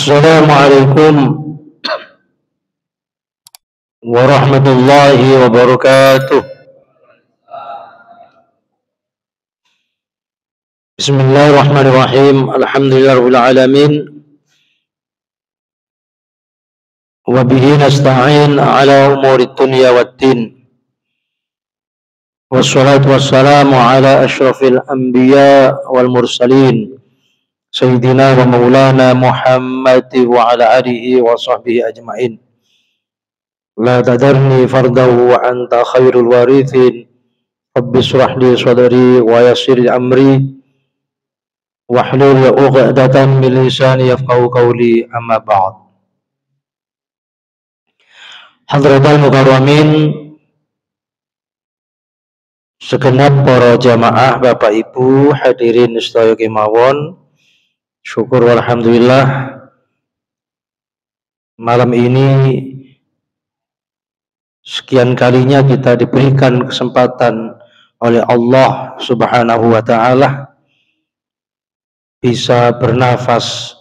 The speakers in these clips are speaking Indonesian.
Assalamualaikum warahmatullahi wabarakatuh. Bismillahirrahmanirrahim. Alhamdulillahirabbil alamin. Wa bihi nasta'in ala umurid dunya waddin. Wassalatu wassalamu ala asyrafil anbiya wal mursalin. Sayyidina wa maulana Muhammad wa ala alihi wa sahbihi ajma'in. La tadarni fardahu wa anta khairul warithin. Rabbi shrah li sadri wa yassir li amri wahlul 'uqdatam min lisani yafqahu qawli, amma ba'd. Hadratul mukarramin, segenap para jamaah Bapak Ibu hadirin sedaya kemawon, syukur alhamdulillah malam ini sekian kalinya kita diberikan kesempatan oleh Allah Subhanahu wa ta'ala bisa bernafas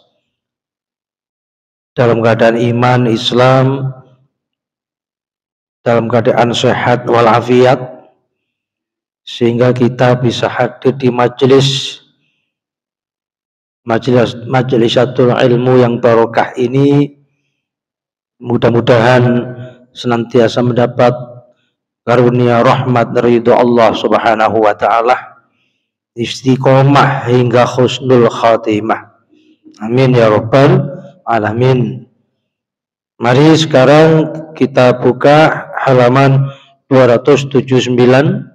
dalam keadaan iman Islam, dalam keadaan sehat walafiat, sehingga kita bisa hadir di majlisatul ilmu yang barokah ini. Mudah-mudahan senantiasa mendapat karunia rahmat ridho Allah Subhanahu wa ta'ala, istiqomah hingga husnul khatimah. Amin ya rabbal alamin. Mari sekarang kita buka halaman 279.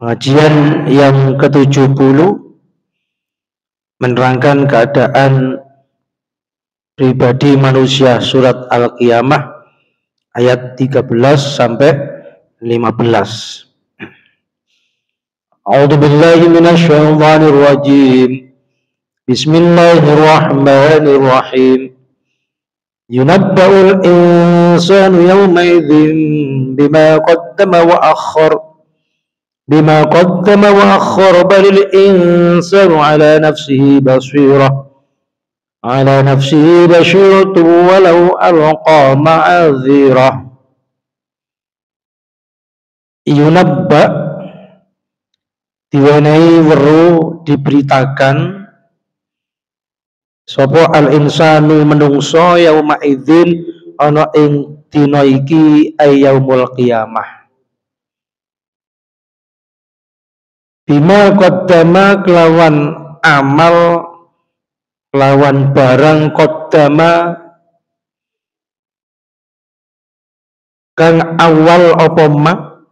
Pengajian yang ke-70 menerangkan keadaan pribadi manusia, surat Al-Qiyamah ayat 13 sampai 15. A'udzu billahi minasyaitonir rajim. Bismillahirrahmanirrahim. Yunabba'ul insanu yawma idzin bima qaddama wa akhkhar balil insanu ala nafsihi basiratu walau alqa ma'adzirah. Yunabba diwenehi weruh, diberitakan sapa al insanu menungso yauma idzin ana ing dina iki yaumul qiyamah. Bima qaddama kelawan amal, kelawan barang qaddama kang awal apa ma,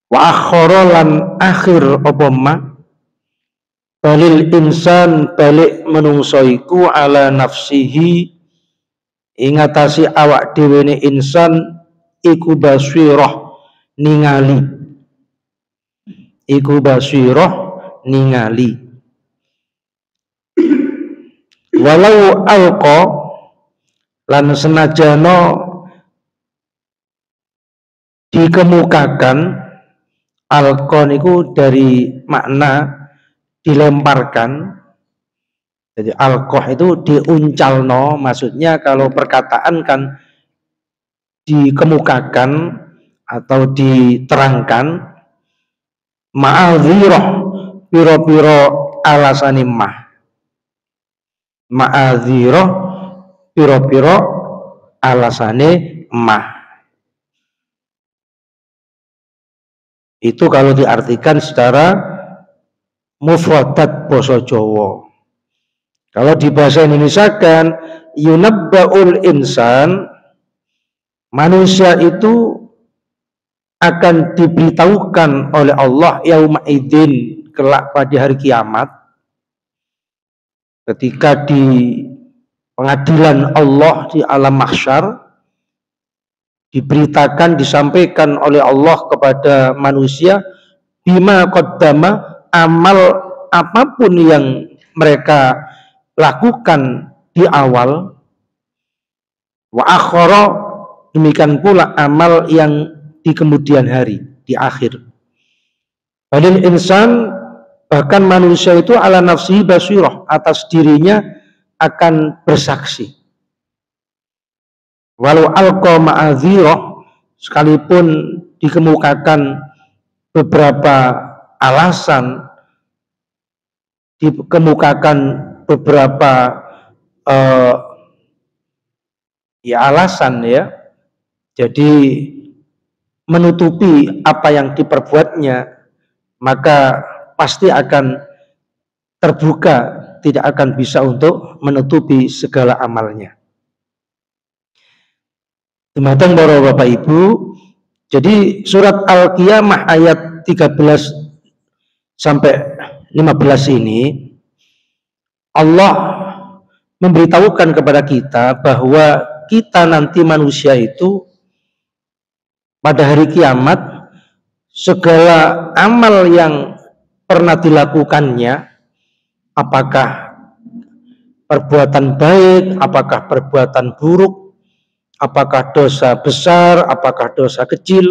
wa akhara lan akhir apa ma, balil insan balik menungso iku ala nafsihi ingatasi awak dhewe ne insan iku basirah ningali walau alqa lan senajana dikemukakan. Alqa niku dari makna dilemparkan. Jadi alqah itu diuncalno, maksudnya kalau perkataan kan dikemukakan atau diterangkan. Ma'adzirah piro-piro alasane ma'adzirah piro-piro alasane itu kalau diartikan secara mufradat basa Jawa. Kalau di bahasa Indonesia kan yunabba'ul insan, manusia itu akan diberitahukan oleh Allah yauma idzin, kelak pada hari kiamat, ketika di pengadilan Allah di alam mahsyar, diberitakan, disampaikan oleh Allah kepada manusia bima qaddama, amal apapun yang mereka lakukan di awal, wa akhara demikian pula amal yang di kemudian hari, di akhir. Balil insan, bahkan manusia itu ala nafsihi basirah, atas dirinya akan bersaksi. Walau alqa ma'adzirah, sekalipun dikemukakan beberapa alasan, dikemukakan beberapa alasan ya, jadi menutupi apa yang diperbuatnya, maka pasti akan terbuka, tidak akan bisa untuk menutupi segala amalnya. Dumateng para Bapak Ibu, jadi surat Al-Qiyamah ayat 13 sampai 15 ini Allah memberitahukan kepada kita bahwa kita nanti manusia itu pada hari kiamat, segala amal yang pernah dilakukannya, apakah perbuatan baik, apakah perbuatan buruk, apakah dosa besar, apakah dosa kecil,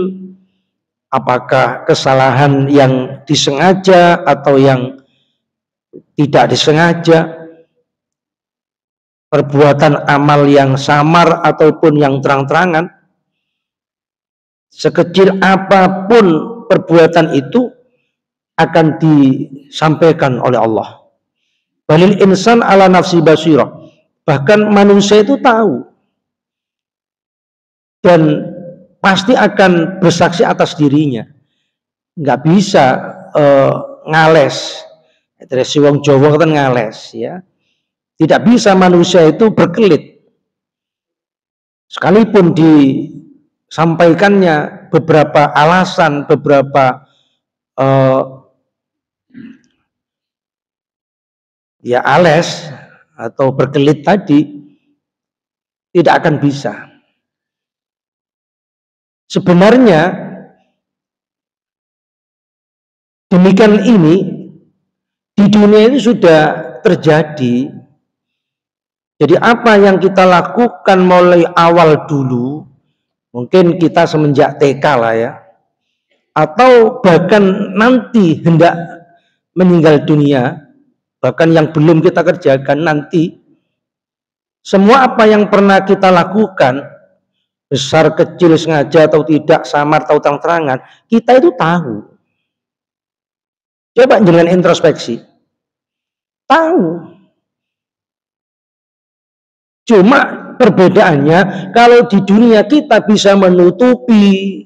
apakah kesalahan yang disengaja atau yang tidak disengaja, perbuatan amal yang samar ataupun yang terang-terangan, sekecil apapun perbuatan itu akan disampaikan oleh Allah. Balil insan ala nafsi basirah, bahkan manusia itu tahu dan pasti akan bersaksi atas dirinya. Nggak bisa ngales. Terus wong Jawa kan ngales ya. Tidak bisa manusia itu berkelit. Sekalipun disampaikannya beberapa alasan, beberapa ales atau berkelit tadi, tidak akan bisa. Sebenarnya demikian ini di dunia ini sudah terjadi. Jadi apa yang kita lakukan mulai awal dulu, mungkin kita semenjak TK lah ya, atau bahkan nanti hendak meninggal dunia, bahkan yang belum kita kerjakan nanti, semua apa yang pernah kita lakukan, besar kecil sengaja atau tidak, samar atau terang-terangan, kita itu tahu. Coba jangan introspeksi, tahu. Cuma perbedaannya, kalau di dunia kita bisa menutupi,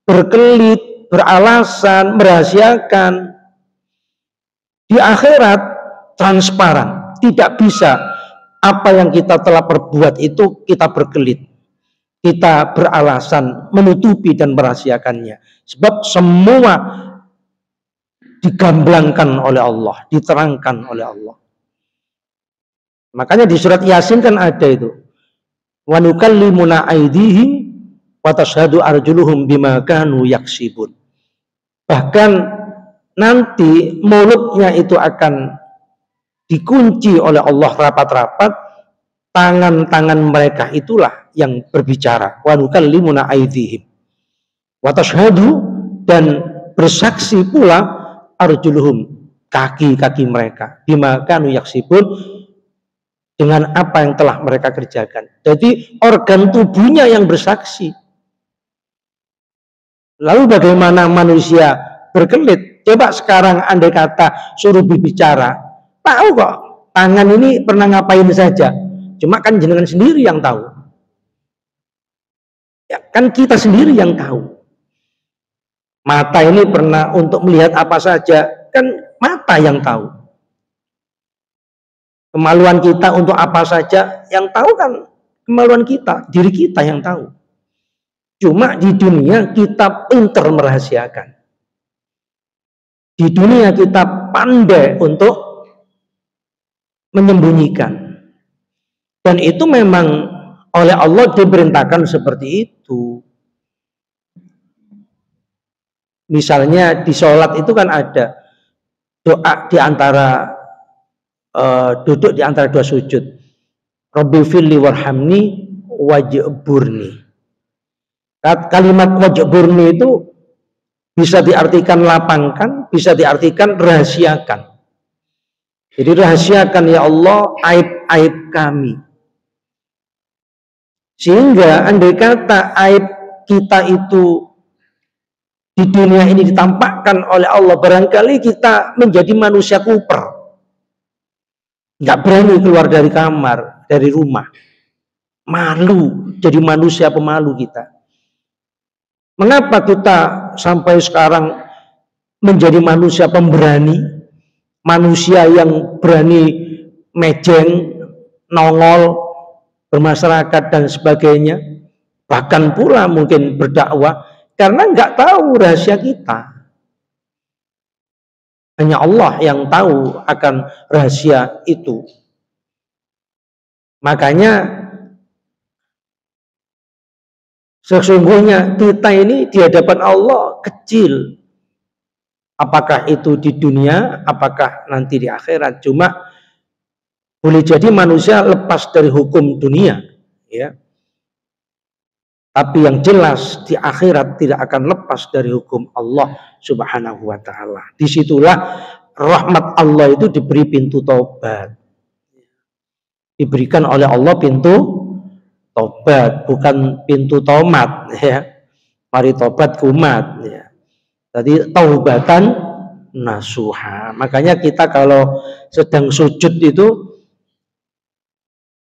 berkelit, beralasan, merahasiakan. Di akhirat transparan, tidak bisa apa yang kita telah perbuat itu kita berkelit, kita beralasan, menutupi dan merahasiakannya. Sebab semua digamblangkan oleh Allah, diterangkan oleh Allah. Makanya di surat Yasin kan ada itu. Wa nukallimuna aydihim wa tashhadu arjuluhum bima kanu yaksibun. Bahkan nanti mulutnya itu akan dikunci oleh Allah rapat-rapat, tangan-tangan mereka itulah yang berbicara. Wa nukallimuna aydihim wa tashhadu, dan bersaksi pula arjuluhum, kaki-kaki mereka, bima kanu yaksibun, dengan apa yang telah mereka kerjakan. Jadi organ tubuhnya yang bersaksi. Lalu bagaimana manusia berkelit? Coba sekarang andai kata suruh berbicara, tahu kok tangan ini pernah ngapain saja. Cuma kan jenengan sendiri yang tahu. Ya, kan kita sendiri yang tahu. Mata ini pernah untuk melihat apa saja, kan mata yang tahu. Kemaluan kita untuk apa saja, yang tahu kan kemaluan kita, diri kita yang tahu. Cuma di dunia kita pintar merahasiakan. Di dunia kita pandai untuk menyembunyikan. Dan itu memang oleh Allah diperintahkan seperti itu. Misalnya di sholat itu kan ada doa di antara duduk di antara dua sujud. Rabbi firli warhamni wajburni. Kalimat wajburni itu bisa diartikan lapangkan, bisa diartikan rahasiakan. Jadi rahasiakan ya Allah aib-aib kami. Sehingga andai kata aib kita itu di dunia ini ditampakkan oleh Allah, barangkali kita menjadi manusia kuper, nggak berani keluar dari kamar, dari rumah, malu, jadi manusia pemalu kita. Mengapa kita sampai sekarang menjadi manusia pemberani, manusia yang berani mejeng, nongol, bermasyarakat dan sebagainya, bahkan pula mungkin berdakwah, karena nggak tahu rahasia kita. Hanya Allah yang tahu akan rahasia itu. Makanya sesungguhnya kita ini di hadapan Allah kecil. Apakah itu di dunia, apakah nanti di akhirat. Cuma boleh jadi manusia lepas dari hukum dunia, ya. Tapi yang jelas di akhirat tidak akan lepas dari hukum Allah Subhanahu wa taala. Disitulah rahmat Allah itu diberi pintu taubat. Diberikan oleh Allah pintu tobat, bukan pintu tomat, ya. Mari tobat kumat, ya. Jadi taubatan nasuha. Makanya kita kalau sedang sujud itu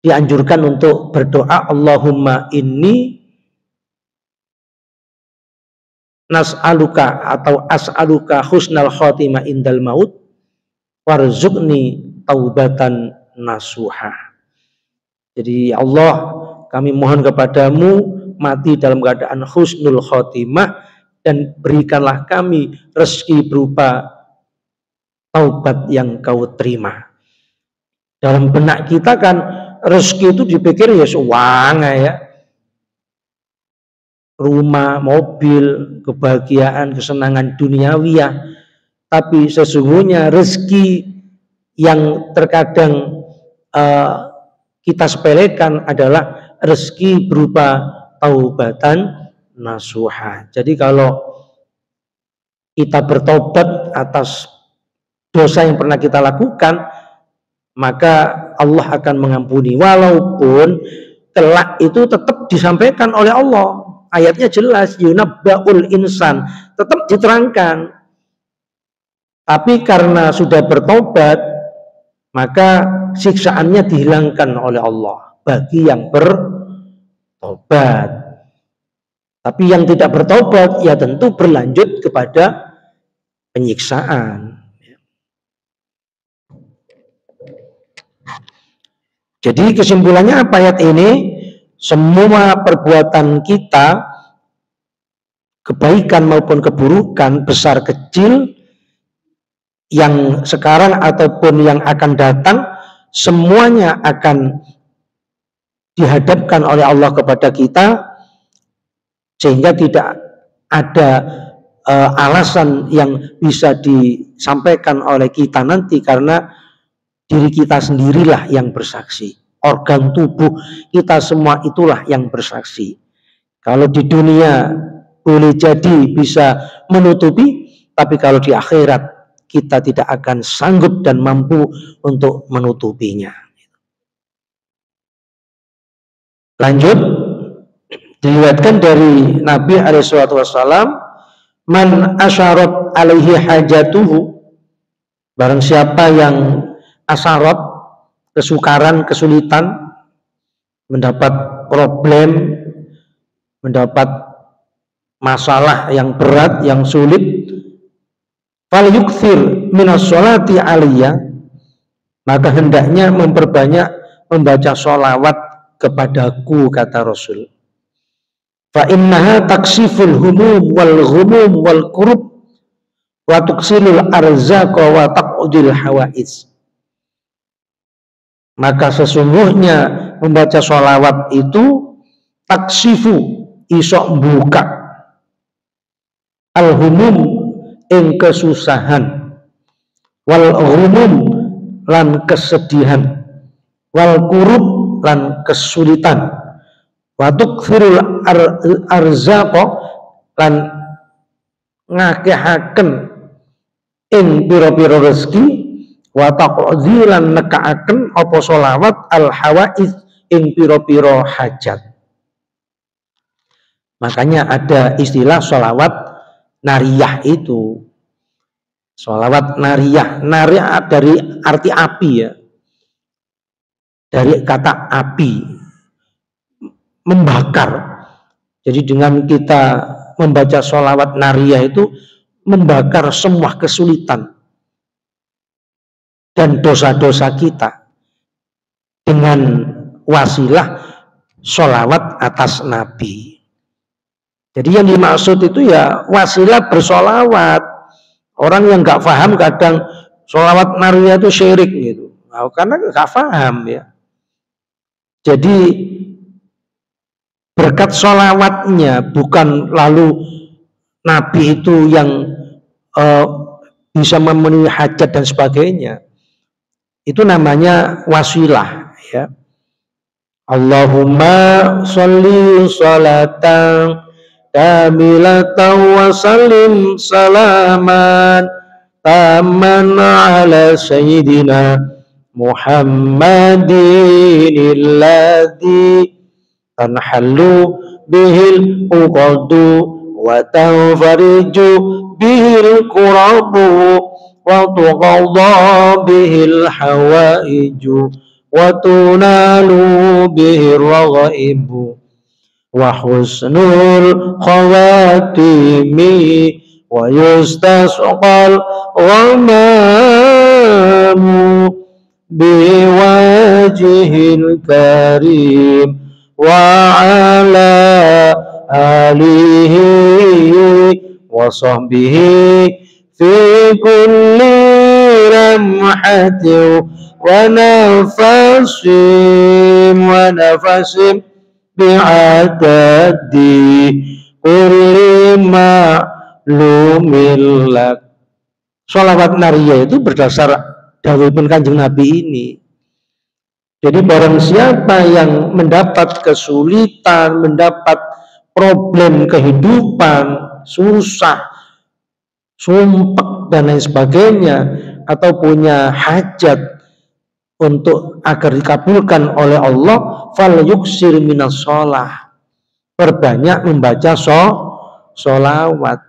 dianjurkan untuk berdoa, Allahumma inni nas'aluka atau as'aluka husnal khotimah indal maut warzuqni taubatan nasuha. Jadi ya Allah, kami mohon kepadamu mati dalam keadaan husnul khotimah dan berikanlah kami rezeki berupa taubat yang kau terima. Dalam benak kita kan rezeki itu dipikir ya uang, ya, rumah, mobil, kebahagiaan, kesenangan duniawiyah. Tapi sesungguhnya rezeki yang terkadang kita sepelekan adalah rezeki berupa taubatan nasuha. Jadi kalau kita bertobat atas dosa yang pernah kita lakukan, maka Allah akan mengampuni, walaupun kelak itu tetap disampaikan oleh Allah. Ayatnya jelas, yunabba'ul insan, tetap diterangkan. Tapi karena sudah bertobat, maka siksaannya dihilangkan oleh Allah bagi yang bertobat. Tapi yang tidak bertobat ya tentu berlanjut kepada penyiksaan. Jadi kesimpulannya apa ayat ini? Semua perbuatan kita, kebaikan maupun keburukan, besar kecil, yang sekarang ataupun yang akan datang, semuanya akan dihadapkan oleh Allah kepada kita, sehingga tidak ada alasan yang bisa disampaikan oleh kita nanti, karena diri kita sendirilah yang bersaksi. Organ tubuh kita semua itulah yang bersaksi. Kalau di dunia boleh jadi bisa menutupi, tapi kalau di akhirat kita tidak akan sanggup dan mampu untuk menutupinya. Lanjut, diriwayatkan dari Nabi SAW, man asyarat alaihi hajatuhu, barang siapa yang asyarat, kesukaran, kesulitan, mendapat problem, mendapat masalah yang berat, yang sulit, fal yukthir minas sholati aliyah, maka hendaknya memperbanyak membaca sholawat kepadaku, kata Rasul. Fa innaha taksiful humum wal ghumum wal kurub wa tuksilul arzaqa wa taqudil hawaiz. Maka sesungguhnya membaca sholawat itu taksifu, isok buka al-humum ing kesusahan, wal ghumum lan kesedihan, wal kurub lan kesulitan, Wa tukthirul arzaqa lan ngakehaken ing pira-pira rezeki, wa taqdilan nekaaken apa sholawat al hawaiz ing pira-pira hajat. Makanya ada istilah sholawat nariyah itu. Sholawat nariyah, nariyah dari arti api ya, dari kata api, membakar. Jadi dengan kita membaca sholawat nariyah itu membakar semua kesulitan dan dosa-dosa kita dengan wasilah sholawat atas Nabi. Jadi yang dimaksud itu ya wasilah bersolawat. Orang yang nggak paham kadang sholawat nariyah itu syirik gitu, nah, karena nggak paham ya. Jadi berkat sholawatnya, bukan lalu Nabi itu yang bisa memenuhi hajat dan sebagainya. Itu namanya wasilah ya. Allahumma sholli sholatan kamilatan wa sallim salaman taman ala sayyidina Muhammadin alladhi tanhallu bihil uqadu wa tanfariju bihil qurabu wa tuqadha bihil hawaiju wa tunalu bihil raghaibu wa husnul khawatimi wa yustasqal ghamamu biwajhil karim wa ala alihi wa sahbihi fi kulli ramhatin wa nafasim bi'adadi kulli ma'lumil lak. Sholawat nariyah itu berdasar dawuhipun Kanjeng Nabi ini. Jadi barang siapa yang mendapat kesulitan, mendapat problem kehidupan, susah, sumpek dan lain sebagainya, atau punya hajat untuk agar dikabulkan oleh Allah, fal yuksir minas sholah, perbanyak membaca sholawat.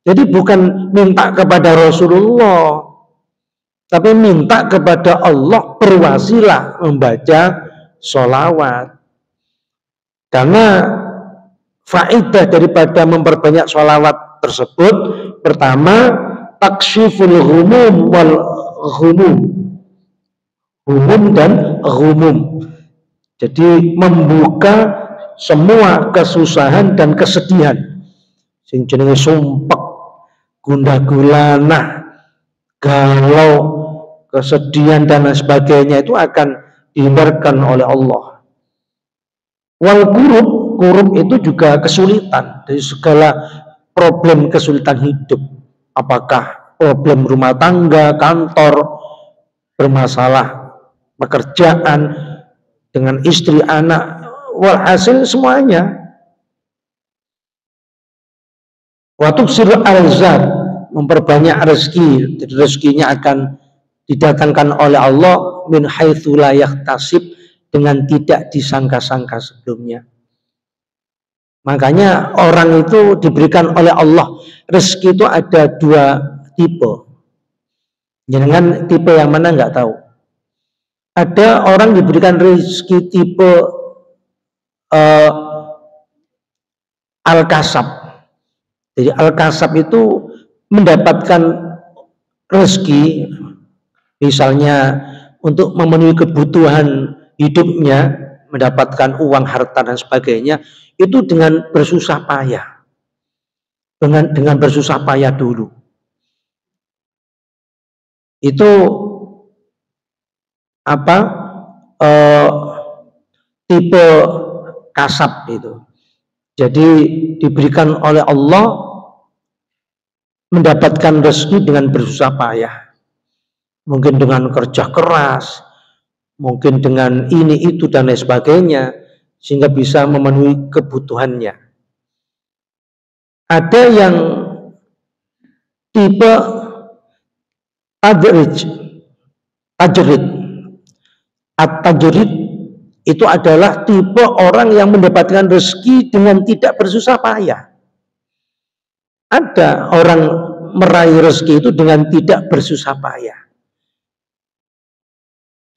Jadi bukan minta kepada Rasulullah, tapi minta kepada Allah berwasilah membaca sholawat. Karena faedah daripada memperbanyak sholawat tersebut, pertama taksyiful ghumum wal ghumum, humum dan ghumum. Jadi membuka semua kesusahan dan kesedihan, sing jenenge sumpek, gundah gulana, galau, kesedihan dan lain sebagainya itu akan dihindarkan oleh Allah. Wal kurub itu juga kesulitan dari segala problem kesulitan hidup. Apakah problem rumah tangga, kantor, bermasalah pekerjaan dengan istri, anak, walhasil semuanya. Waktu sirul arzak, memperbanyak rezeki, rezekinya akan didatangkan oleh Allah min haitsu la yahtasib, dengan tidak disangka-sangka sebelumnya. Makanya orang itu diberikan oleh Allah rezeki itu ada dua tipe. Jangan tipe yang mana nggak tahu. Ada orang diberikan rezeki tipe al-kasab. Jadi al-kasab itu mendapatkan rezeki, misalnya untuk memenuhi kebutuhan hidupnya, mendapatkan uang, harta dan sebagainya, itu dengan bersusah payah, dengan bersusah payah dulu. Itu apa? Tipe kasab itu. Jadi diberikan oleh Allah mendapatkan rezeki dengan bersusah payah, mungkin dengan kerja keras, mungkin dengan ini itu dan lain sebagainya, sehingga bisa memenuhi kebutuhannya. Ada yang tipe tajrid. At-tajrid itu adalah tipe orang yang mendapatkan rezeki dengan tidak bersusah payah. Ada orang meraih rezeki itu dengan tidak bersusah payah.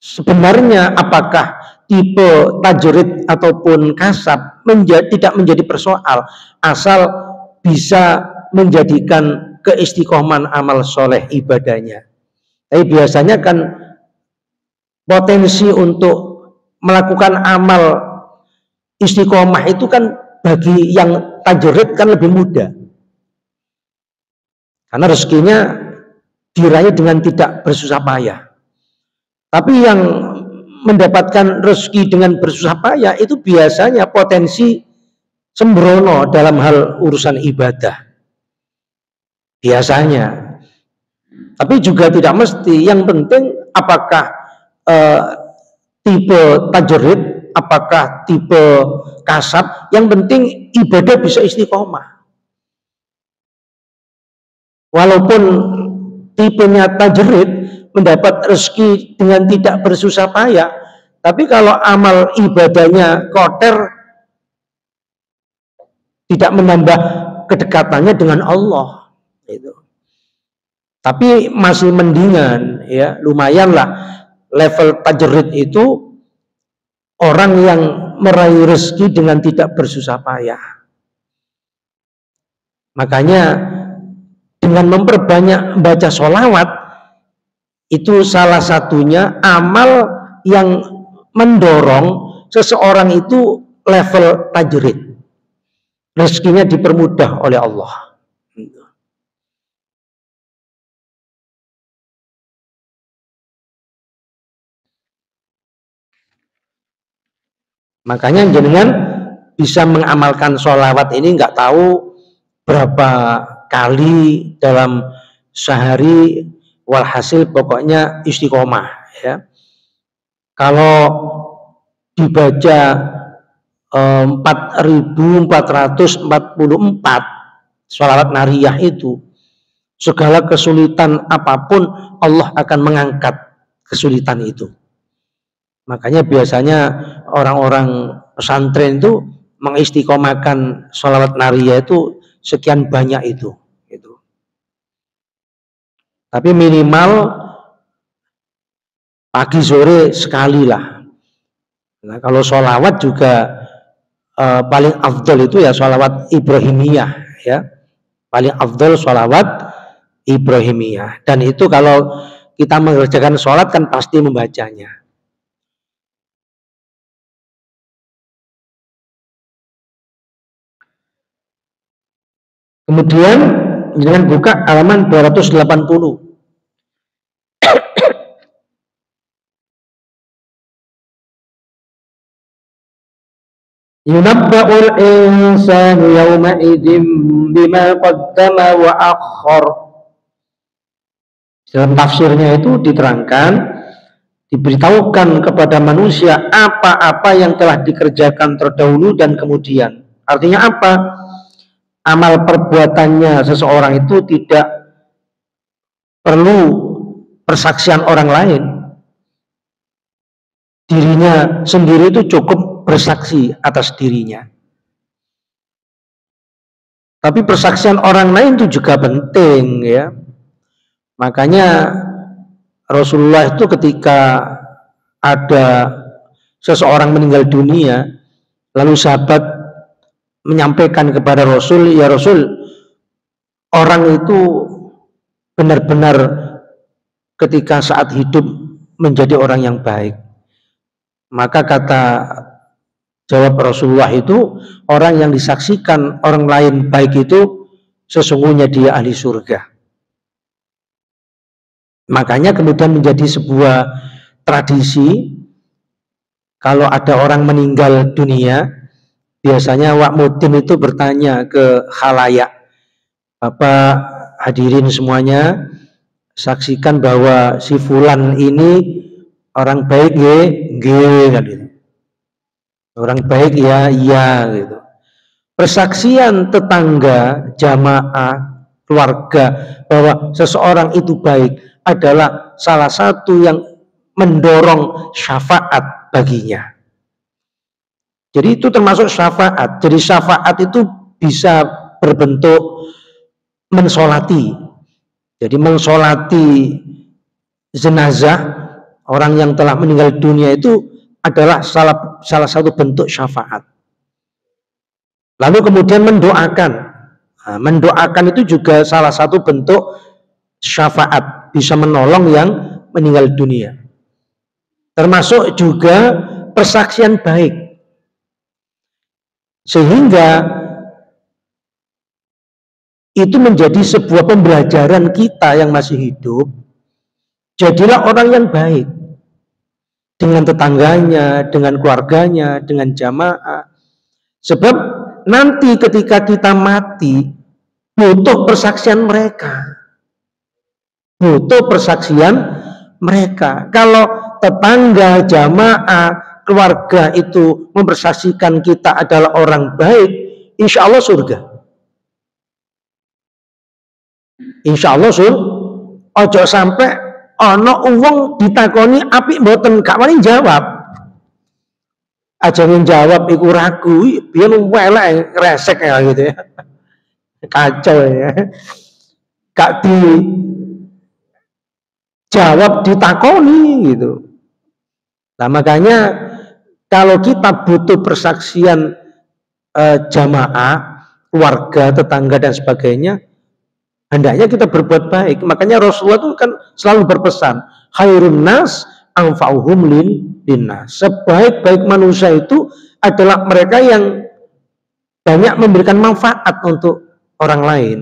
Sebenarnya apakah tipe tajrid ataupun kasab tidak menjadi persoal, asal bisa menjadikan keistiqomahan amal soleh ibadahnya. Tapi biasanya kan potensi untuk melakukan amal istiqomah itu kan bagi yang tajrid kan lebih mudah, karena rezekinya diraih dengan tidak bersusah payah. Tapi yang mendapatkan rezeki dengan bersusah payah itu biasanya potensi sembrono dalam hal urusan ibadah. Biasanya. Tapi juga tidak mesti. Yang penting apakah tipe tajrid, apakah tipe kasab, yang penting ibadah bisa istiqomah. Walaupun tipenya tajrid mendapat rezeki dengan tidak bersusah payah, tapi kalau amal ibadahnya kotor, tidak menambah kedekatannya dengan Allah itu. Tapi masih mendingan, ya, lumayanlah level tajrid itu orang yang meraih rezeki dengan tidak bersusah payah. Makanya dengan memperbanyak baca sholawat, itu salah satunya amal yang mendorong seseorang itu level tajrid. Rezekinya dipermudah oleh Allah. Makanya jenengan bisa mengamalkan sholawat ini nggak tahu berapa kali dalam sehari, walhasil pokoknya istiqomah, ya. Kalau dibaca 4444 sholawat nariyah itu, segala kesulitan apapun Allah akan mengangkat kesulitan itu. Makanya biasanya orang-orang pesantren itu mengistiqomahkan sholawat nariyah itu sekian banyak itu. Tapi minimal pagi sore sekali lah. Nah, kalau sholawat juga paling afdol itu ya sholawat Ibrahimiyah, ya. Paling afdol sholawat Ibrahimiyah. Dan itu kalau kita mengerjakan sholat kan pasti membacanya. Kemudian jangan buka halaman 280. Yunabba'ul insanu yawma idzin bima qaddama wa akhkhar. Dalam tafsirnya itu diterangkan, diberitahukan kepada manusia apa-apa yang telah dikerjakan terdahulu dan kemudian. Artinya apa? Amal perbuatannya seseorang itu tidak perlu persaksian orang lain. Dirinya sendiri itu cukup bersaksi atas dirinya. Tapi persaksian orang lain itu juga penting, ya. Makanya Rasulullah itu ketika ada seseorang meninggal dunia, lalu sahabat menyampaikan kepada Rasul, ya Rasul, orang itu benar-benar ketika saat hidup menjadi orang yang baik. Maka kata jawab Rasulullah itu, orang yang disaksikan orang lain baik itu sesungguhnya dia ahli surga. Makanya kemudian menjadi sebuah tradisi, kalau ada orang meninggal dunia, biasanya wak mudin itu bertanya ke khalayak, Bapak hadirin semuanya, saksikan bahwa si fulan ini orang baik, nggih, kan gitu. Orang baik ya, iya gitu. Persaksian tetangga, jamaah, keluarga bahwa seseorang itu baik adalah salah satu yang mendorong syafaat baginya. Jadi itu termasuk syafaat. Jadi syafaat itu bisa berbentuk mensolati. Jadi mensolati jenazah orang yang telah meninggal dunia itu adalah salah satu bentuk syafaat. Lalu kemudian mendoakan. Nah, mendoakan itu juga salah satu bentuk syafaat, bisa menolong yang meninggal dunia. Termasuk juga persaksian baik. Sehingga itu menjadi sebuah pembelajaran kita yang masih hidup. Jadilah orang yang baik dengan tetangganya, dengan keluarganya, dengan jamaah. Sebab nanti ketika kita mati butuh persaksian mereka. Butuh persaksian mereka. Kalau tetangga, jamaah, keluarga itu mempersaksikan kita adalah orang baik, insya Allah surga. Insya Allah surga. Ojo sampai ono uang ditakoni apik mboten gak wani jawab. Aja menjawab iku ragu, biar welek resek ya gitu ya. Kacau ya. Gak dijawab ditakoni gitu. Nah makanya kalau kita butuh persaksian jamaah, keluarga, tetangga dan sebagainya, hendaknya kita berbuat baik. Makanya Rasulullah itu kan selalu berpesan, khairun nas anfa'uhum linnas. Sebaik-baik manusia itu adalah mereka yang banyak memberikan manfaat untuk orang lain.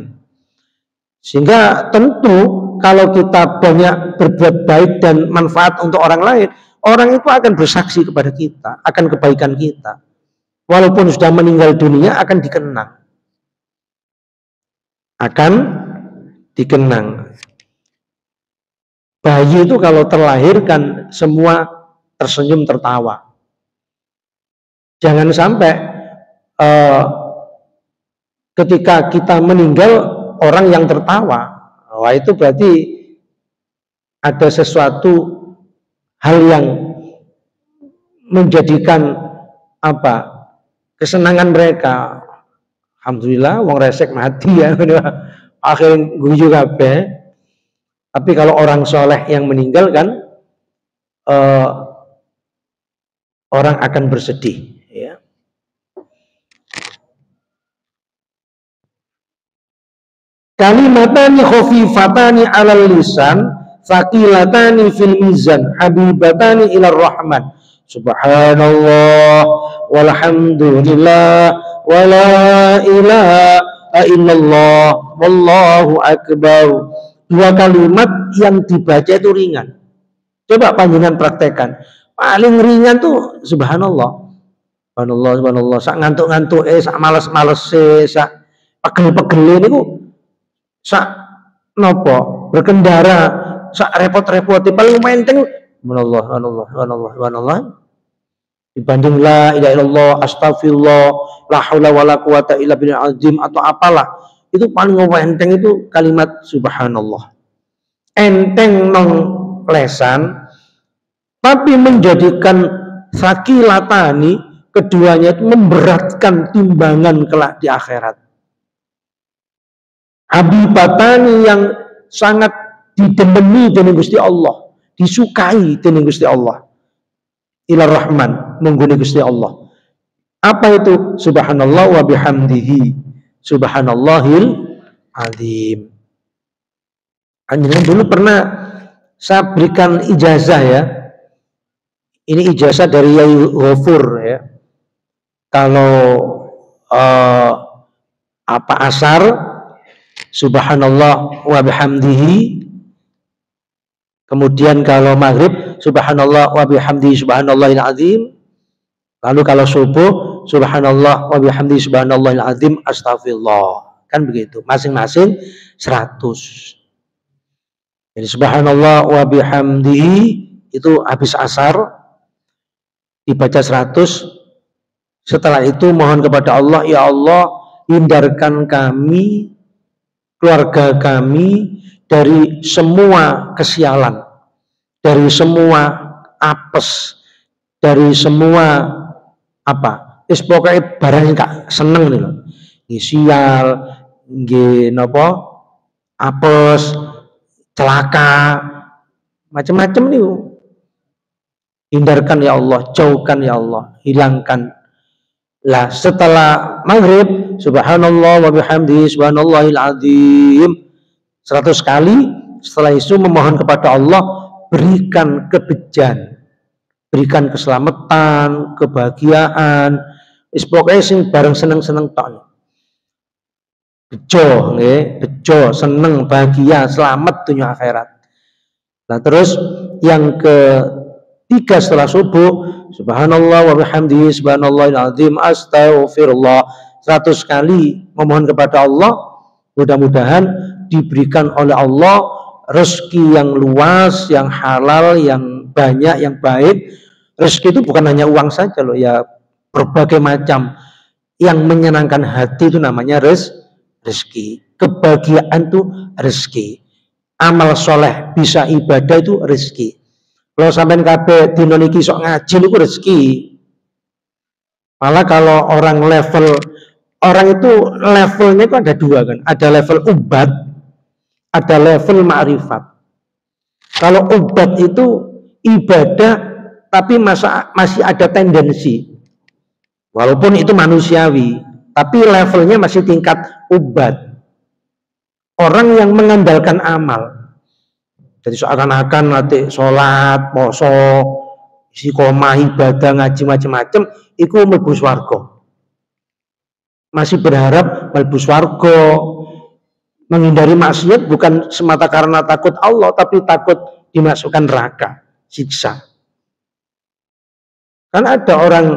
Sehingga tentu kalau kita banyak berbuat baik dan manfaat untuk orang lain, orang itu akan bersaksi kepada kita, akan kebaikan kita. Walaupun sudah meninggal dunia akan dikenang. Akan dikenang. Bayi itu kalau terlahirkan semua tersenyum tertawa. Jangan sampai ketika kita meninggal orang yang tertawa. Wah itu berarti ada sesuatu hal yang menjadikan kesenangan mereka. Alhamdulillah wong resek mati ya. Akhirnya guyu kabeh. Tapi kalau orang soleh yang meninggal kan orang akan bersedih ya. Kalimatani khafifatani 'alal lisan thaqilatani fil mizan habibatani ilar rahman. Subhanallah walhamdulillah wala ilaha illallah wallahu akbar. Dua kalimat yang dibaca itu ringan. Coba panjenengan praktekkan. Paling ringan tuh subhanallah. Subhanallah, subhanallah. Sak ngantuk-ngantuk sak males-males sak pegel-pegel niku sak nopo berkendara sak repot-repot paling penting subhanallah, subhanallah, subhanallah, subhanallah. Dibanding la ilaha illallah, astagfirullah, la haula wala quwata illa billahil azim atau apalah. Itu paling enteng itu kalimat subhanallah. Enteng nong lesan, tapi menjadikan sakilatani, keduanya itu memberatkan timbangan kelak di akhirat. Habibatani yang sangat didemeni dening Gusti Allah, disukai dening Gusti Allah. Ilar Rahman, mengguni Gusti Allah. Apa itu? Subhanallah wa bihamdihi. Subhanallahil azim. Anjing dulu pernah saya berikan ijazah ya. Ini ijazah dari Yai Ghafur ya. Kalau asar subhanallah wa bihamdihi. Kemudian kalau maghrib subhanallah wa bihamdihi subhanallahil azim. Lalu kalau subuh subhanallah wa bihamdihi subhanallahil azim astagfirullah. Kan begitu. Masing-masing 100. Jadi subhanallah wa bihamdihi itu habis asar dibaca 100, Setelah itu mohon kepada Allah, ya Allah, hindarkan kami, keluarga kami dari semua kesialan, dari semua apes, dari semua apa? Wis pokoke barang gak seneng nih loh. Nggih sial, nggih napa? Apes, celaka, macam-macam nih. Hindarkan ya Allah, jauhkan ya Allah, hilangkan. Lah setelah maghrib, subhanallah wa bihamdihi subhanallahil azim 100 kali. Setelah itu memohon kepada Allah, berikan kebejan, berikan keselamatan, kebahagiaan, pokoknya sing bareng seneng-seneng tok. Bejo, nggih, bejo, seneng, bahagia, selamat dunia akhirat. Nah, terus yang ketiga setelah subuh, subhanallah wa bihamdihi subhanallahil azim astaghfirullah 100 kali memohon kepada Allah, mudah-mudahan diberikan oleh Allah rezeki yang luas, yang halal, yang banyak, yang baik. Rezeki itu bukan hanya uang saja loh ya, berbagai macam yang menyenangkan hati itu namanya rezeki. Kebahagiaan itu rezeki. Amal soleh bisa ibadah itu rezeki. Kalau sampai kabeh dina niki sok ngaji itu rezeki. Malah kalau orang itu levelnya itu ada dua kan, ada level ubad, ada level ma'rifat. Kalau ubad itu ibadah tapi masih ada tendensi, walaupun itu manusiawi, tapi levelnya masih tingkat ubad. Orang yang mengandalkan amal, jadi seakan-akan nanti sholat, poso, istiqomah, ibadah, ngaji macam-macam, itu mlebu swarga. Masih berharap mlebu swarga, menghindari maksiat bukan semata karena takut Allah, tapi takut dimasukkan neraka, siksa. Kan ada orang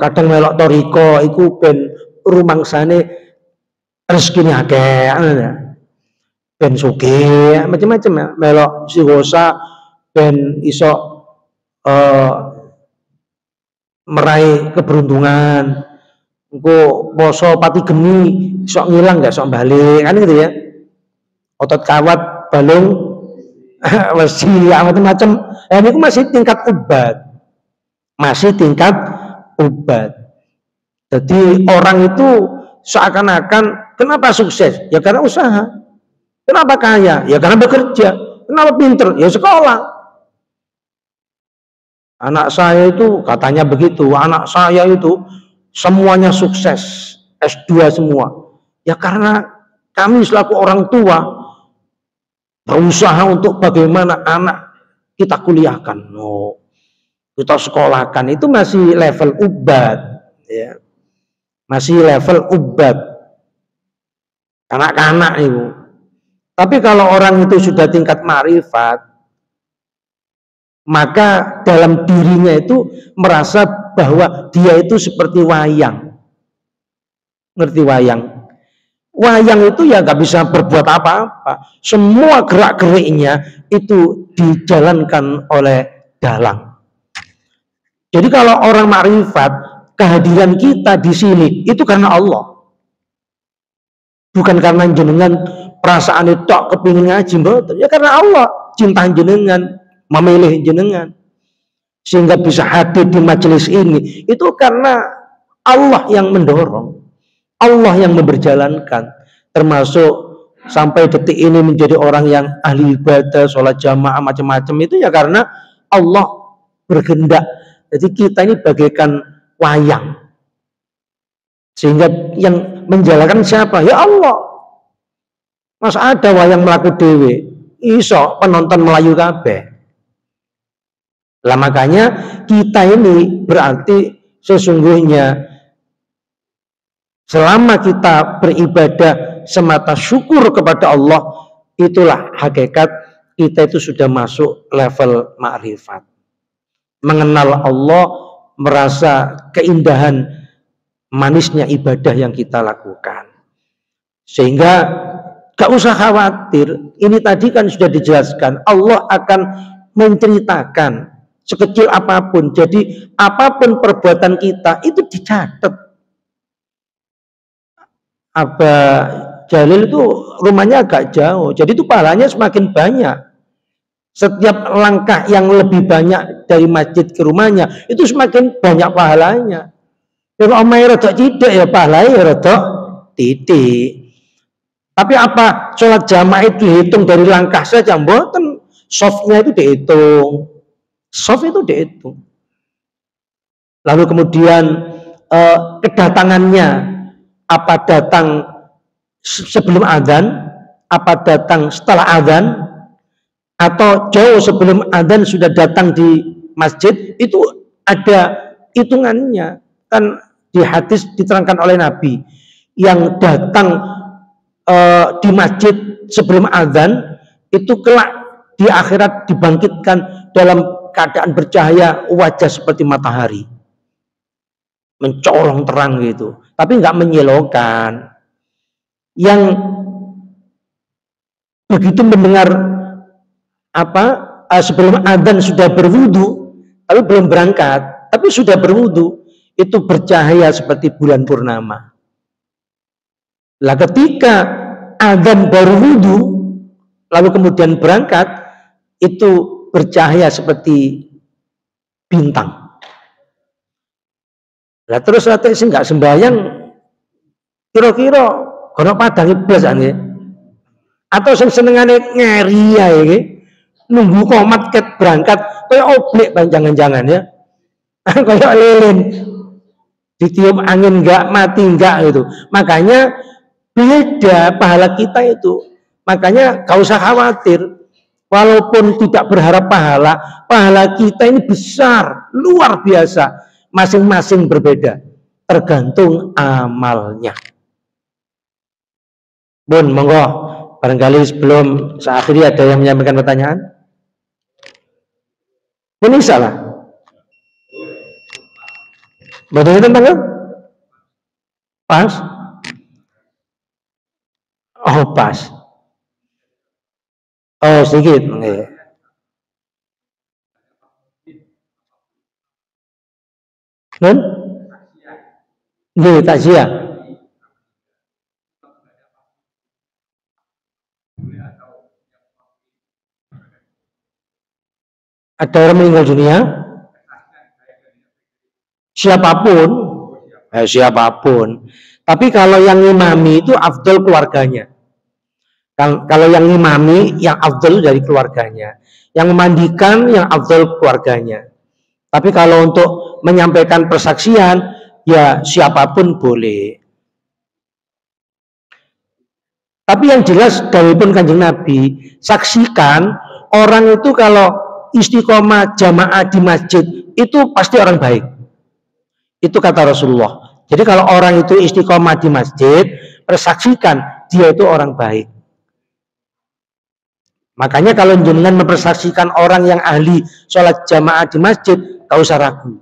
kadang melok toriko, iku ben rumangsane rezekine akeh, ben sugih, macam-macam ya, melok sigosa ben iso meraih keberuntungan. Engko poso pati geni sok ngilang gak sok balik kan gitu ya. Otot kawat balung wesi macam-macam. Ini masih tingkat ubad. Masih tingkat ubad. Jadi orang itu seakan-akan kenapa sukses? Ya karena usaha. Kenapa kaya? Ya karena bekerja. Kenapa pinter? Ya sekolah. Anak saya itu katanya begitu. Anak saya itu semuanya sukses. S2 semua. Ya karena kami selaku orang tua berusaha untuk bagaimana anak kita kuliahkan. No. Kita sekolahkan. Itu masih level ubad. Ya. Masih level ubad. Anak-anak itu. Tapi kalau orang itu sudah tingkat ma'rifat, maka dalam dirinya itu merasa bahwa dia itu seperti wayang. Ngerti wayang? Wayang itu ya nggak bisa berbuat apa-apa. Semua gerak-geriknya itu dijalankan oleh dalang. Jadi kalau orang ma'rifat, kehadiran kita di sini itu karena Allah. Bukan karena jenengan perasaan itu kepingin ngaji, betul. Ya karena Allah cinta jenengan, memilih jenengan, sehingga bisa hadir di majelis ini. Itu karena Allah yang mendorong, Allah yang memberjalankan, termasuk sampai detik ini menjadi orang yang ahli ibadah, sholat jamaah macam-macam itu ya karena Allah berkehendak. Jadi kita ini bagaikan wayang, sehingga yang menjalankan siapa? Ya Allah. Mas ada wayang melaku dewe, iso penonton melayu kabeh. Lah makanya kita ini berarti sesungguhnya selama kita beribadah semata syukur kepada Allah, itulah hakikat kita itu sudah masuk level ma'rifat. Mengenal Allah, merasa keindahan manisnya ibadah yang kita lakukan. Sehingga gak usah khawatir. Ini tadi kan sudah dijelaskan. Allah akan menceritakan sekecil apapun. Jadi apapun perbuatan kita itu dicatat. Abah Jalil itu rumahnya agak jauh, jadi itu pahalanya semakin banyak. Setiap langkah yang lebih banyak dari masjid ke rumahnya itu semakin banyak pahalanya. Kalau omai rodok tidak ya pahalanya ya rodok titik. Tapi apa sholat jamaah itu dihitung dari langkah saja? Mboten, softnya itu dihitung, soft itu dihitung. Lalu kemudian kedatangannya, apa datang sebelum adzan, apa datang setelah adzan, atau jauh sebelum adzan sudah datang di masjid, itu ada hitungannya. Kan di hadis diterangkan oleh Nabi, yang datang di masjid sebelum adzan itu kelak di akhirat dibangkitkan dalam keadaan bercahaya, wajah seperti matahari, mencolong terang gitu, tapi nggak menyilaukan. Yang begitu mendengar sebelum adzan sudah berwudu, tapi belum berangkat, tapi sudah berwudu, itu bercahaya seperti bulan purnama. Lah ketika adzan baru wudu, lalu kemudian berangkat, itu bercahaya seperti bintang. Lah terus rata sih nggak sembahyang, kira-kira kono padang iblis ane, atau senengane ngeri ya ini, nunggu komat ket berangkat, kayak oblek jangan-jangan ya, kayak lilin, ditiup angin enggak, mati enggak gitu. Makanya beda pahala kita itu. Makanya gak usah khawatir, walaupun tidak berharap pahala, pahala kita ini besar, luar biasa. Masing-masing berbeda, tergantung amalnya. Bun, monggo, barangkali sebelum saya akhiri ada yang menyampaikan pertanyaan? Ini salah. Betul tentang pas? Oh pas. Oh sedikit. Non? Nggih, takziah. Ada orang meninggal dunia? Siapapun. Tapi kalau yang ngimami itu afdol keluarganya. Kalau yang ngimami, yang afdol dari keluarganya. Yang memandikan, yang afdol keluarganya. Tapi kalau untuk menyampaikan persaksian, ya siapapun boleh. Tapi yang jelas dari pun Kanjeng Nabi, saksikan orang itu kalau istiqomah jamaah di masjid itu pasti orang baik. Itu kata Rasulullah. Jadi kalau orang itu istiqomah di masjid, persaksikan dia itu orang baik. Makanya kalau jenengan mempersaksikan orang yang ahli sholat jamaah di masjid, gak usah ragu.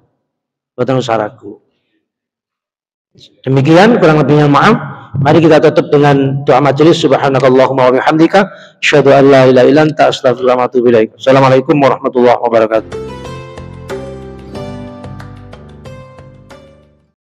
Gak usah ragu. Demikian kurang lebihnya maaf. Mari kita tutup dengan doa majelis. Subhanakallahumma wa bihamdika asyhadu an la ilaha illa anta astaghfiruka wa atubu ilaik. Assalamualaikum warahmatullahi wabarakatuh.